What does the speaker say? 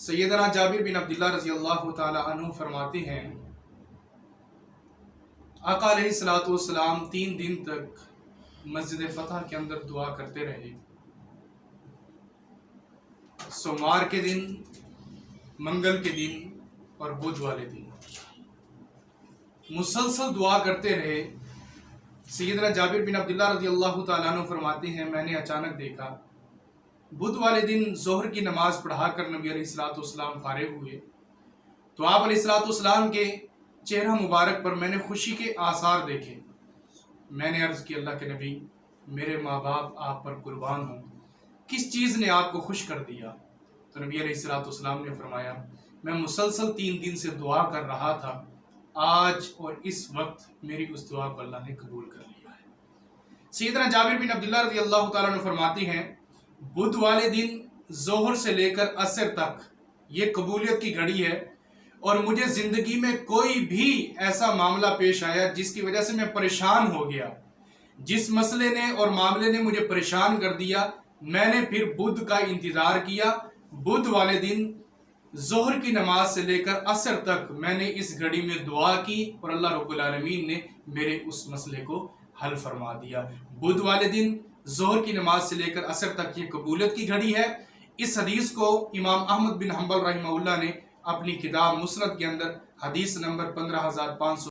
सैयदना जाबिर बिन अब्दुल्लाह रज़ी अल्लाह ताला अन्हु फरमाते हैं, आका अलैहिस्सलातु वस्सलाम 3 दिन तक मस्जिद फतह के अंदर दुआ करते रहे। सोमवार के दिन, मंगल के दिन और बुध वाले दिन मुसलसल दुआ करते रहे। सैयदना जाबिर बिन अब्दुल्लाह रज़ी अल्लाह ताला अन्हु फरमाते हैं, मैंने अचानक देखा बुध वाले दिन ज़ोहर की नमाज पढ़ाकर नबी अलैहिस्सलातु वस्सलाम फारिग हुए तो आप अलैहिस्सलातु वस्सलाम के चेहरा मुबारक पर मैंने खुशी के आसार देखे। मैंने अर्ज़ की, अल्लाह के नबी, मेरे माँ बाप आप पर कुर्बान हों, किस चीज़ ने आपको खुश कर दिया? तो नबी अलैहिस्सलातु वस्सलाम ने फरमाया, मैं मुसलसल 3 दिन से दुआ कर रहा था, आज और इस वक्त मेरी उस दुआ को अल्लाह ने कबूल कर लिया है। सैयदना जाबिर बिन अब्दुल्लाह रज़ी अल्लाह ताला अन्हु फरमाती हैं, बुध वाले दिन ज़ोहर से लेकर असर तक ये कबूलियत की घड़ी है और मुझे ज़िंदगी में कोई भी ऐसा मामला पेश आया जिसकी वजह से मैं परेशान हो गया, जिस मसले ने और मामले ने मुझे परेशान कर दिया, मैंने फिर बुध का इंतज़ार किया। बुध वाले दिन ज़ोहर की नमाज से लेकर असर तक मैंने इस घड़ी में दुआ की और अल्लाह रब्बुल आलमीन ने मेरे उस मसले को हल फरमा दिया। बुध वाले दिन ज़ोहर की नमाज से लेकर असर तक ये कबूलियत की घड़ी है। इस हदीस को इमाम अहमद बिन हम्बल रहमहुल्लाह ने अपनी किताब मुस्नद के अंदर हदीस नंबर 15500